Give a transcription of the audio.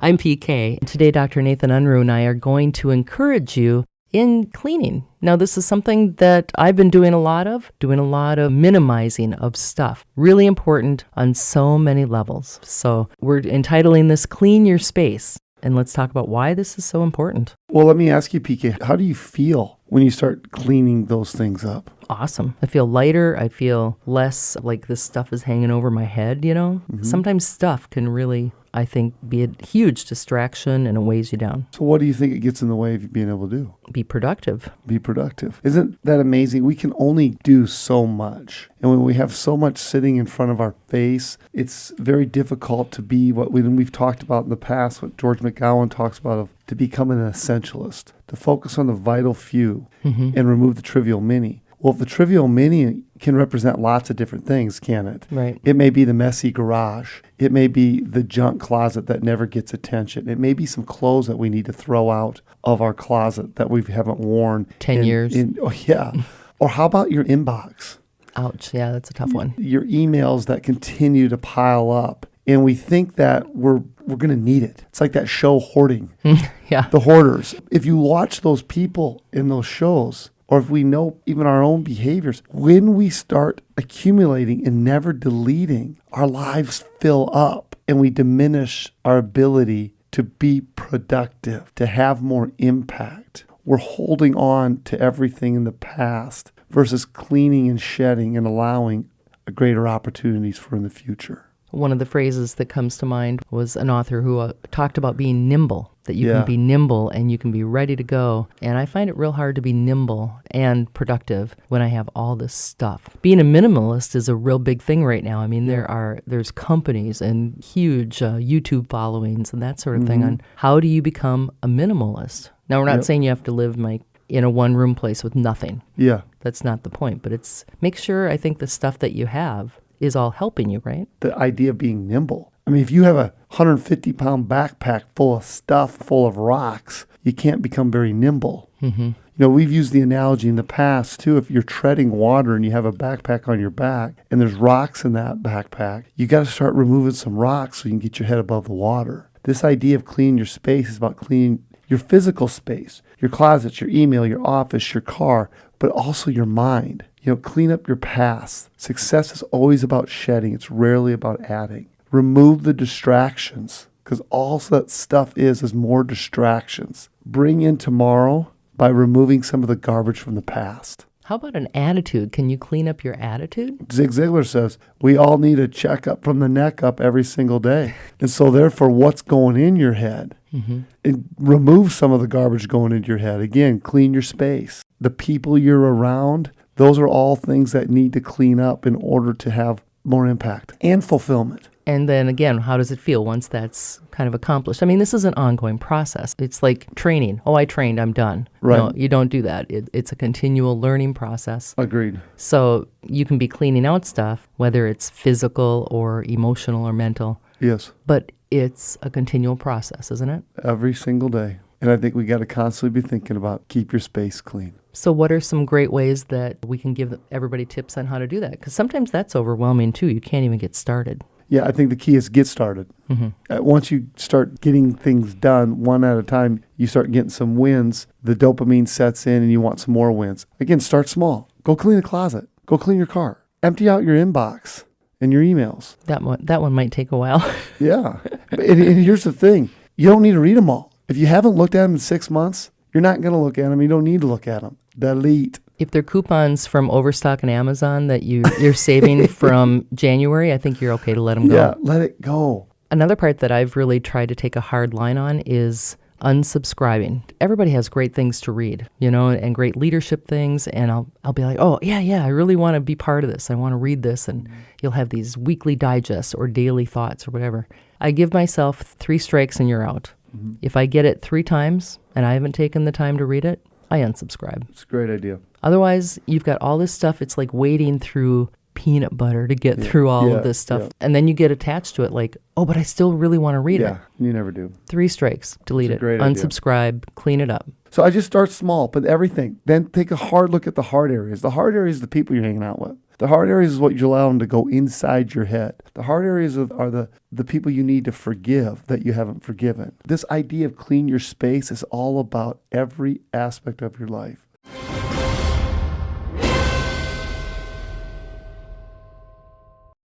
I'm PK. Today, Dr. Nathan Unruh and I are going to encourage you in cleaning. Now, this is something that I've been doing a lot of minimizing of stuff. Really important on so many levels. So we're entitling this Clean Your Space. And let's talk about why this is so important. Well, let me ask you, PK, how do you feel when you start cleaning those things up? Awesome. I feel lighter. I feel less like this stuff is hanging over my head, you know? Mm-hmm. Sometimes stuff can really, I think, be a huge distraction and it weighs you down. So what do you think it gets in the way of you being able to do? Be productive. Be productive. Isn't that amazing? We can only do so much. And when we have so much sitting in front of our face, it's very difficult to be what we've talked about in the past, what George McGowan talks about, of to become an essentialist, to focus on the vital few and remove the trivial many. Well, if the trivial many can represent lots of different things, can it? Right. It may be the messy garage. It may be the junk closet that never gets attention. It may be some clothes that we need to throw out of our closet that we haven't worn 10 years. Oh, yeah. Or how about your inbox? Ouch. Yeah, that's a tough one. Your emails that continue to pile up. And we think that we're going to need it. It's like that show Hoarding. Yeah. The Hoarders. If you watch those people in those shows, or if we know even our own behaviors, when we start accumulating and never deleting, our lives fill up and we diminish our ability to be productive, to have more impact. We're holding on to everything in the past versus cleaning and shedding and allowing greater opportunities for in the future. One of the phrases that comes to mind was an author who talked about being nimble, that you can be nimble and you can be ready to go. And I find it real hard to be nimble and productive when I have all this stuff. Being a minimalist is a real big thing right now. I mean, there's companies and huge YouTube followings and that sort of thing on how do you become a minimalist. Now, we're not saying you have to live in a one-room place with nothing. Yeah. That's not the point. But it's make sure, I think, the stuff that you have is all helping you, right? The idea of being nimble. I mean, if you have a 150-pound backpack full of stuff, full of rocks, you can't become very nimble. Mm-hmm. You know, we've used the analogy in the past, too. If you're treading water and you have a backpack on your back and there's rocks in that backpack, you got to start removing some rocks so you can get your head above the water. This idea of cleaning your space is about cleaning your physical space, your closets, your email, your office, your car, but also your mind. You know, clean up your past. Success is always about shedding. It's rarely about adding. Remove the distractions, because all that stuff is more distractions. Bring in tomorrow by removing some of the garbage from the past. How about an attitude? Can you clean up your attitude? Zig Ziglar says, we all need a checkup from the neck up every single day. And so therefore, what's going in your head? And remove some of the garbage going into your head. Again, clean your space. The people you're around, those are all things that need to clean up in order to have more impact and fulfillment. And then again, how does it feel once that's kind of accomplished? I mean, this is an ongoing process. It's like training. Oh, I trained, I'm done. Right. No, you don't do that. It's a continual learning process. Agreed. So you can be cleaning out stuff, whether it's physical or emotional or mental. Yes. But it's a continual process, isn't it? Every single day. And I think we got to constantly be thinking about keep your space clean. So what are some great ways that we can give everybody tips on how to do that? Because sometimes that's overwhelming too. You can't even get started. Yeah, I think the key is get started. Once you start getting things done one at a time, you start getting some wins, the dopamine sets in and you want some more wins. Again, start small. Go clean the closet. Go clean your car. Empty out your inbox and your emails. That one might take a while. Yeah. And here's the thing. You don't need to read them all. If you haven't looked at them in 6 months, you're not going to look at them. You don't need to look at them. Delete. If they're coupons from Overstock and Amazon that you're saving from January, I think you're okay to let them go. Yeah, let it go. Another part that I've really tried to take a hard line on is unsubscribing. Everybody has great things to read, you know, and great leadership things. And I'll be like, oh, yeah, I really want to be part of this. I want to read this. And you'll have these weekly digests or daily thoughts or whatever. I give myself 3 strikes and you're out. If I get it 3 times and I haven't taken the time to read it, I unsubscribe. It's a great idea. Otherwise, you've got all this stuff. It's like wading through peanut butter to get through all of this stuff. Yeah. And then you get attached to it like, oh, but I still really want to read it. Yeah, you never do. 3 strikes, delete it, unsubscribe, clean it up. So I just start small, but everything. Then take a hard look at the hard areas. The hard areas are the people you're hanging out with. The hard areas is what you allow them to go inside your head. The hard areas are the people you need to forgive that you haven't forgiven. This idea of clean your space is all about every aspect of your life.